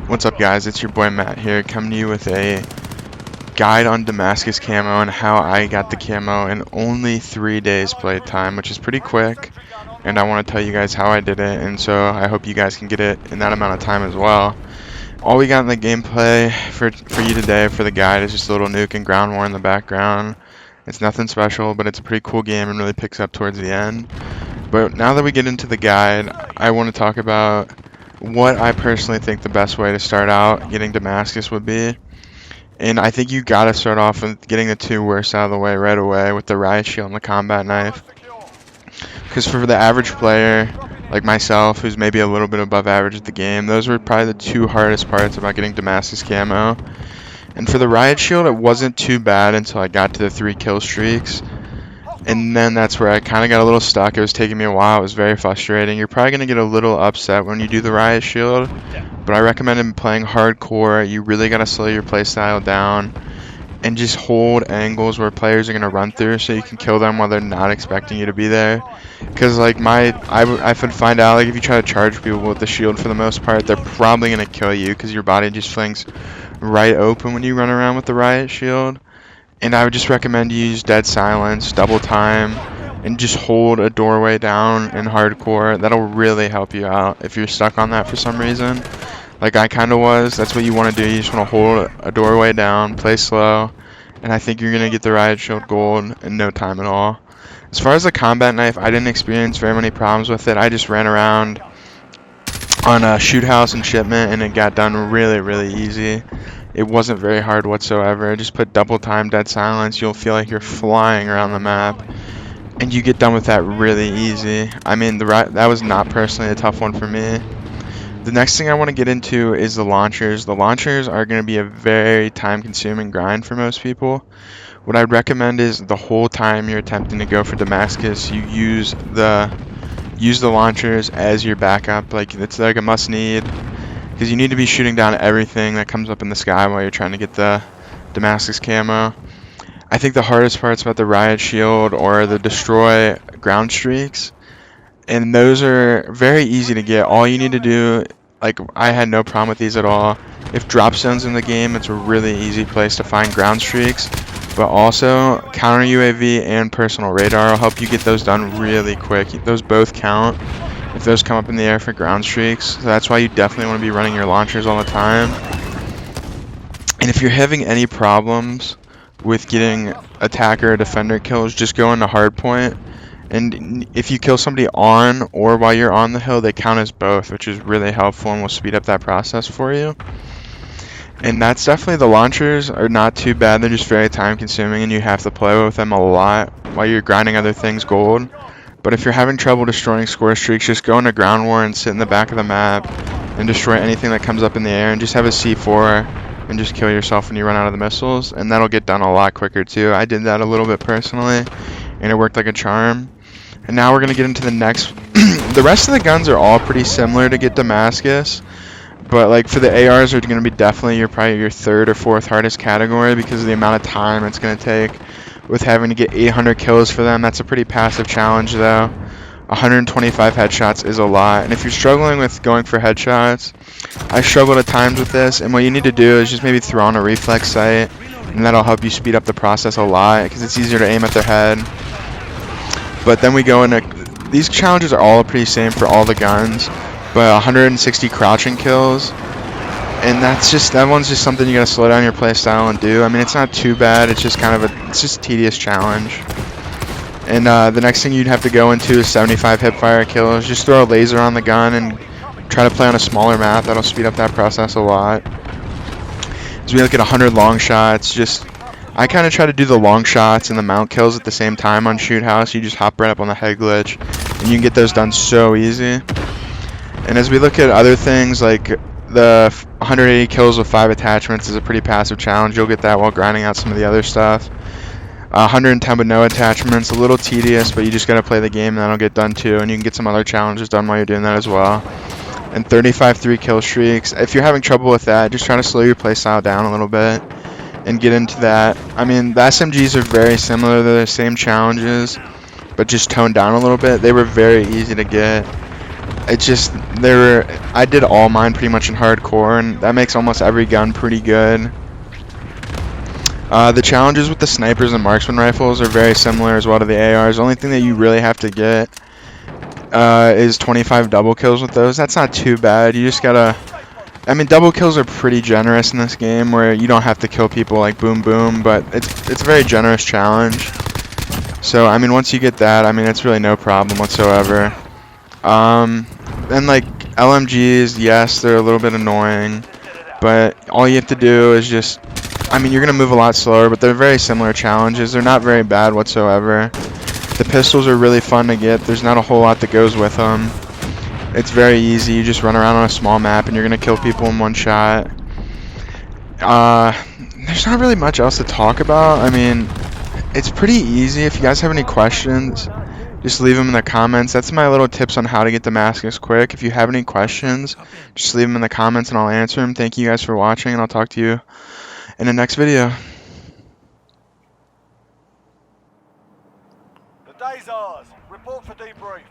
What's up, guys? It's your boy Matt here, coming to you with a guide on Damascus Camo and how I got the camo in only 3 days playtime, which is pretty quick, and I want to tell you guys how I did it, and so I hope you guys can get it in that amount of time as well. All we got in the gameplay for you today for the guide is just a little nuke and ground war in the background. It's nothing special, but it's a pretty cool game and really picks up towards the end. But now that we get into the guide, I want to talk about what I personally think the best way to start out getting Damascus would be. And I think you gotta start off with getting the two worst out of the way right away with the riot shield and the combat knife. Because for the average player, like myself, who's maybe a little bit above average at the game, those were probably the two hardest parts about getting Damascus Camo. And for the riot shield, it wasn't too bad until I got to the 3 kill streaks. And then that's where I kind of got a little stuck. It was taking me a while. It was very frustrating. You're probably going to get a little upset when you do the riot shield, but I recommend playing hardcore. You really got to slow your playstyle down and just hold angles where players are going to run through so you can kill them while they're not expecting you to be there. Because like I would find out, like, if you try to charge people with the shield, for the most part, they're probably going to kill you because your body just flings right open when you run around with the riot shield. And I would just recommend you use dead silence, double time, and just hold a doorway down in hardcore. That'll really help you out if you're stuck on that for some reason. Like I kind of was. That's what you want to do. You just want to hold a doorway down, play slow, and I think you're going to get the riot shield gold in no time at all. As far as the combat knife, I didn't experience very many problems with it. I just ran around on a shoot house and shipment, and it got done really, really easy. It wasn't very hard whatsoever. Just put double time, dead silence. You'll feel like you're flying around the map, and you get done with that really easy. I mean, that was not personally a tough one for me. The next thing I want to get into is the launchers. The launchers are going to be a very time-consuming grind for most people. What I'd recommend is the whole time you're attempting to go for Damascus, you use the launchers as your backup. Like, it's like a must-need, because you need to be shooting down everything that comes up in the sky while you're trying to get the Damascus Camo. I think the hardest parts about the riot shield or the destroy ground streaks, and those are very easy to get. All you need to do, like, I had no problem with these at all. If drop zones in the game, it's a really easy place to find ground streaks, but also counter UAV and personal radar will help you get those done really quick. Those both count if those come up in the air for ground streaks, so that's why you definitely want to be running your launchers all the time. And if you're having any problems with getting attacker or defender kills, just go into hardpoint, and if you kill somebody on or while you're on the hill, they count as both, which is really helpful and will speed up that process for you. And that's definitely, the launchers are not too bad. They're just very time consuming and you have to play with them a lot while you're grinding other things gold. But if you're having trouble destroying score streaks, just go into ground war and sit in the back of the map and destroy anything that comes up in the air, and just have a C4 and just kill yourself when you run out of the missiles, and that'll get done a lot quicker too. I did that a little bit personally and it worked like a charm. And now we're going to get into the next. The rest of the guns are all pretty similar to get Damascus, but like for the ARs are going to be definitely probably your 3rd or 4th hardest category because of the amount of time it's going to take with having to get 800 kills for them. That's a pretty passive challenge though. 125 headshots is a lot, and if you're struggling with going for headshots, I struggled at times with this, and what you need to do is just maybe throw on a reflex sight, and that'll help you speed up the process a lot because it's easier to aim at their head. But then we go into, these challenges are all pretty same for all the guns, but 160 crouching kills, and that one's just something you gotta slow down your playstyle and do. I mean, it's not too bad. It's just kind of it's just a tedious challenge. And the next thing you'd have to go into is 75 hipfire kills. Just throw a laser on the gun and try to play on a smaller map. That'll speed up that process a lot. As we look at 100 long shots, I kind of try to do the long shots and the mount kills at the same time on shoot house. You just hop right up on the head glitch, and you can get those done so easy. And as we look at other things, like the 180 kills with 5 attachments is a pretty passive challenge. You'll get that while grinding out some of the other stuff. 110 with no attachments, a little tedious, but you just gotta play the game and that'll get done too, and you can get some other challenges done while you're doing that as well. And 35 3 kill streaks. If you're having trouble with that, just try to slow your playstyle down a little bit and get into that. I mean, the SMGs are very similar. They're the same challenges, but just toned down a little bit. They were very easy to get. It's just I did all mine pretty much in hardcore, and that makes almost every gun pretty good. The challenges with the snipers and marksman rifles are very similar as well to the ARs. The only thing that you really have to get is 25 double kills with those. That's not too bad. You just gotta... I mean, double kills are pretty generous in this game, where you don't have to kill people like boom boom, but it's a very generous challenge. So, I mean, once you get that, I mean, it's really no problem whatsoever. And like LMGs, yes, they're a little bit annoying, but all you have to do is just... I mean, you're going to move a lot slower, but they're very similar challenges. They're not very bad whatsoever. The pistols are really fun to get. There's not a whole lot that goes with them. It's very easy. You just run around on a small map and you're going to kill people in one shot. There's not really much else to talk about. I mean, it's pretty easy. If you guys have any questions, just leave them in the comments. That's my little tips on how to get Damascus quick. If you have any questions, just leave them in the comments and I'll answer them. Thank you guys for watching, and I'll talk to you in the next video. The day's ours. Report for debrief.